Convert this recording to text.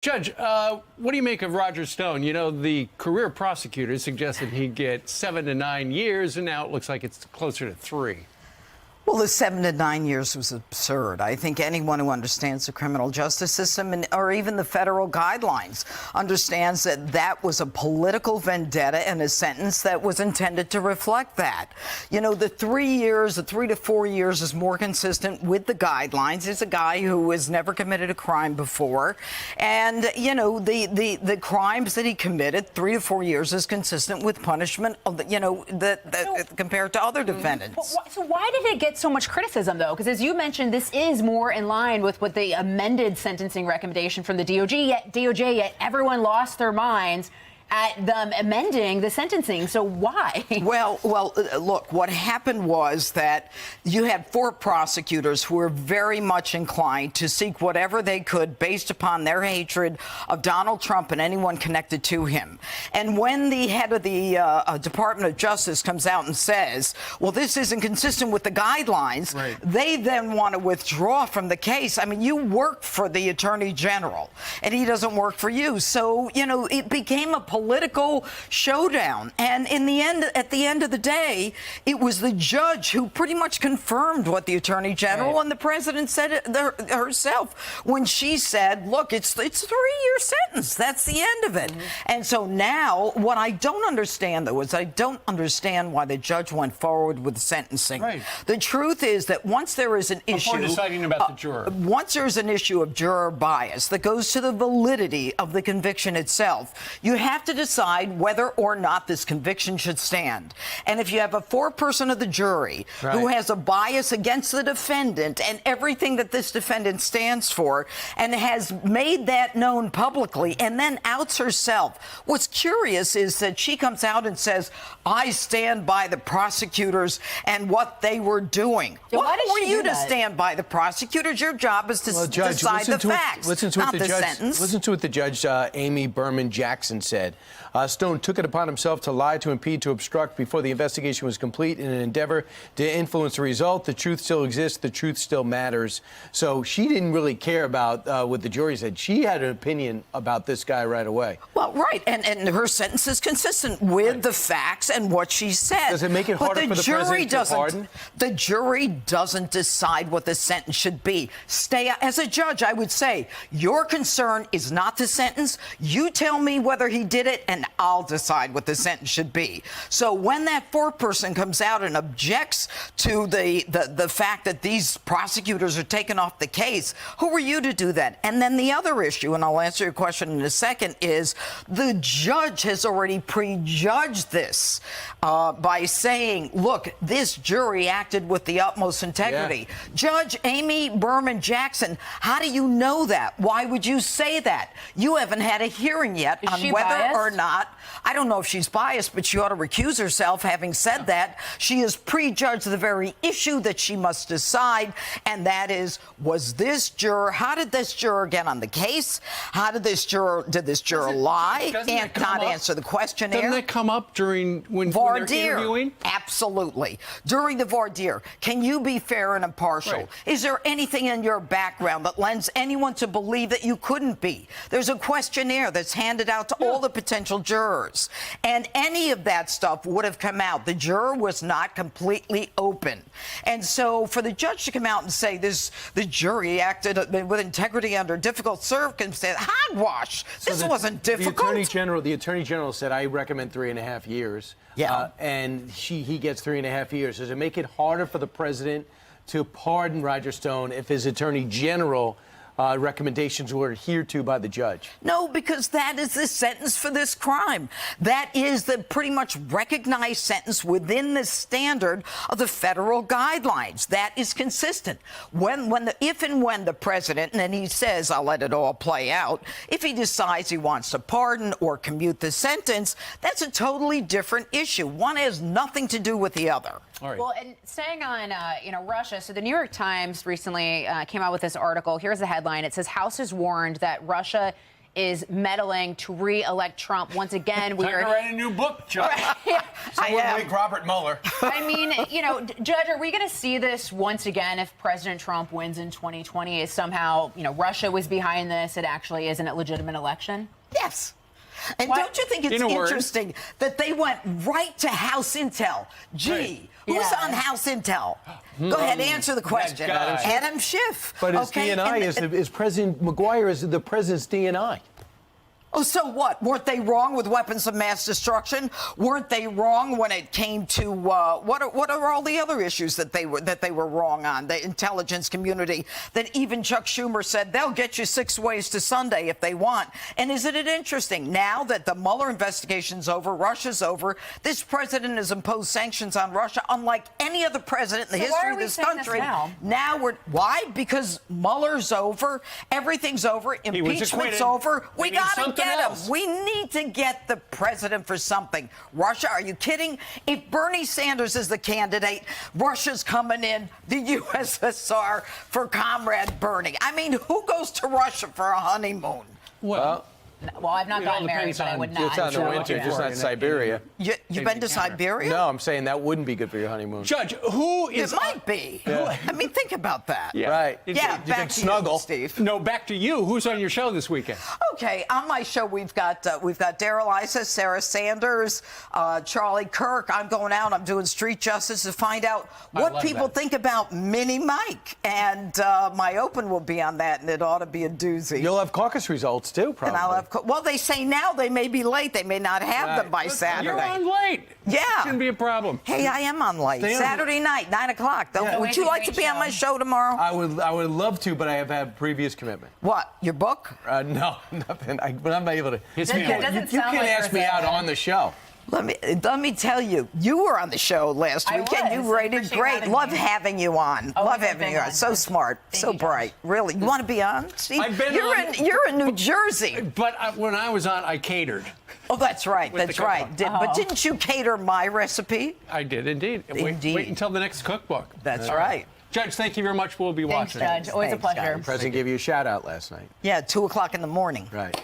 Judge, what do you make of Roger Stone? You know, the career prosecutor suggested he'd get 7 to 9 years, and now it looks like it's closer to 3. Well, the 7 to 9 years was absurd. I think anyone who understands the criminal justice system or even the federal guidelines understands that that was a political vendetta and a sentence that was intended to reflect that. You know, the 3 years, the 3 to 4 years is more consistent with the guidelines. He's a guy who has never committed a crime before. And, you know, the crimes that he committed, 3 to 4 years, is consistent with punishment, compared to other defendants. So why did it get so much criticism, though? Because as you mentioned, this is more in line with what the amended sentencing recommendation from the DOJ, yet everyone lost their minds at them amending the sentencing. So why? Well, look, what happened was that you had 4 prosecutors who were very much inclined to seek whatever they could based upon their hatred of Donald Trump and anyone connected to him. And when the head of the Department of Justice comes out and says, well, this isn't consistent with the guidelines, right, they then want to withdraw from the case. I mean, you work for the Attorney General, and he doesn't work for you. So, you know, it became a political showdown. And in the end, at the end of the day, it was the judge who pretty much confirmed what the Attorney General and the president said herself when she said, look, it's a 3-year sentence. That's the end of it. And so now what I don't understand, though, is I don't understand why the judge went forward with the sentencing. Right. The truth is that once there is an issue, before deciding about the juror, once there's an issue of juror bias that goes to the validity of the conviction itself, you have to decide whether or not this conviction should stand. And if you have a foreperson of the jury who has a bias against the defendant and everything that this defendant stands for and has made that known publicly and then outs herself, what's curious is that she comes out and says, I stand by the prosecutors and what they were doing. What were you to stand by the prosecutors? Your job is to decide the facts, not the sentence. Listen to what the judge, Amy Berman Jackson, said. Stone took it upon himself to lie, to impede, to obstruct before the investigation was complete in an endeavor to influence the result. The truth still exists. The truth still matters. So she didn't really care about what the jury said. She had an opinion about this guy right away. Well, right. And her sentence is consistent with the facts and what she said. Does it make it harder for the president to pardon? The jury doesn't decide what the sentence should be. As a judge, I would say, your concern is not the sentence. You tell me whether he did it, and I'll decide what the sentence should be. So when that foreperson comes out and objects to the fact that these prosecutors are taken off the case, who are you to do that? And then the other issue, and I'll answer your question in a second, is the judge has already prejudged this by saying, look, this jury acted with the utmost integrity. Yeah. Judge Amy Berman Jackson, how do you know that? Why would you say that? You haven't had a hearing yet on whether or not. I don't know if she's biased, but she ought to recuse herself. Having said that, she has prejudged the very issue that she must decide, and that is, was this juror, how did this juror get on the case? How did this juror lie and not answer the questionnaire? Doesn't that come up during when they're interviewing? Absolutely. During the voir dire, can you be fair and impartial? Right. Is there anything in your background that lends anyone to believe that you couldn't be? There's a questionnaire that's handed out to all the potential jurors, and any of that stuff would have come out. The juror was not completely open, and so for the judge to come out and say the jury acted with integrity under difficult circumstances, hogwash. This wasn't difficult. The attorney general said, I recommend 3.5 years. Yeah, and he gets 3.5 years. Does it make it harder for the president to pardon Roger Stone if his attorney general recommendations were adhered to by the judge? No, because that is the sentence for this crime. That is the pretty much recognized sentence within the standard of the federal guidelines. That is consistent. If and when the president, and then he says, I'll let it all play out, if he decides he wants to pardon or commute the sentence, that's a totally different issue. One has nothing to do with the other. All right. Well, and staying on, Russia. So the New York Times recently came out with this article. Here's the headline. It says, House is warned that Russia is meddling to re-elect Trump. Once again, we Time to are. write a new book, Judge. Someone am. like Robert Mueller. I mean, Judge, are we going to see this once again if President Trump wins in 2020? Is somehow, Russia was behind this? It actually isn't a legitimate election? Yes. And What? don't you think it's In a word. interesting that they went right to House Intel? Gee, Right. who's Yeah. on House Intel? Go ahead, answer the question. guy. Adam Schiff. But his Okay, DNI is President McGuire is the president's DNI. Oh, so what? Weren't they wrong with weapons of mass destruction? Weren't they wrong when it came to what are all the other issues that they were wrong on? The intelligence community that even Chuck Schumer said they'll get you 6 ways to Sunday if they want. And isn't it interesting now that the Mueller investigation's over, Russia's over, this president has imposed sanctions on Russia unlike any other president in the So why history are of we this saying this country. now? Why? Because Mueller's over, everything's over, was impeachment's acquitted. over. We We need gotta something get him. else. We need to get the president for something. Russia, are you kidding? If Bernie Sanders is the candidate, Russia's coming in, the USSR for Comrade Bernie. I mean, who goes to Russia for a honeymoon? Well, Well, I've not It all gotten married, depends but I on- would not. It's not in the So- winter, yeah. just not Siberia. You've been to Canada. Siberia? No, I'm saying that wouldn't be good for your honeymoon. Judge, who is It might be. I mean, think about that. Yeah. Right. Yeah, You back can to snuggle. you, Steve. No, back to you. Who's on your show this weekend? Okay, on my show we've got Daryl Issa, Sarah Sanders, Charlie Kirk. I'm going out. I'm doing Street Justice to find out what love people that. think about Mini Mike, and my open will be on that, and it ought to be a doozy. You'll have caucus results too, probably. and I'll have well, they say now they may be late. They may not have them by Saturday. You're on late. Yeah. Shouldn't be a problem. Hey, I am on late. Stay on. Saturday night, 9 o'clock. Yeah. Would you It's a like to great be on my show tomorrow? I would love to, but I have had previous commitment. What? Your book? No, nothing. But I'm not able to. His Doesn't- family. doesn't You sound can like ask me there's out a- on the show. Let me tell you, you were on the show last I weekend. You was. rated Appreciate great. having Love me. having you on. Always Love a having big you on. one. So smart, Thank so you, Judge. bright. Really, you want to be on? Steve? I've been you're on. You're in New Jersey. But when I was on, I catered. Oh, that's right. With That's the right. cookbook. But didn't you cater my recipe? I did indeed. Indeed. Wait until the next cookbook. That's right. Judge, thank you very much. We'll be Thanks, watching. Judge. Always a Thanks, pleasure. guys. The president gave you a shout out last night. Yeah, 2 o'clock in the morning. Right.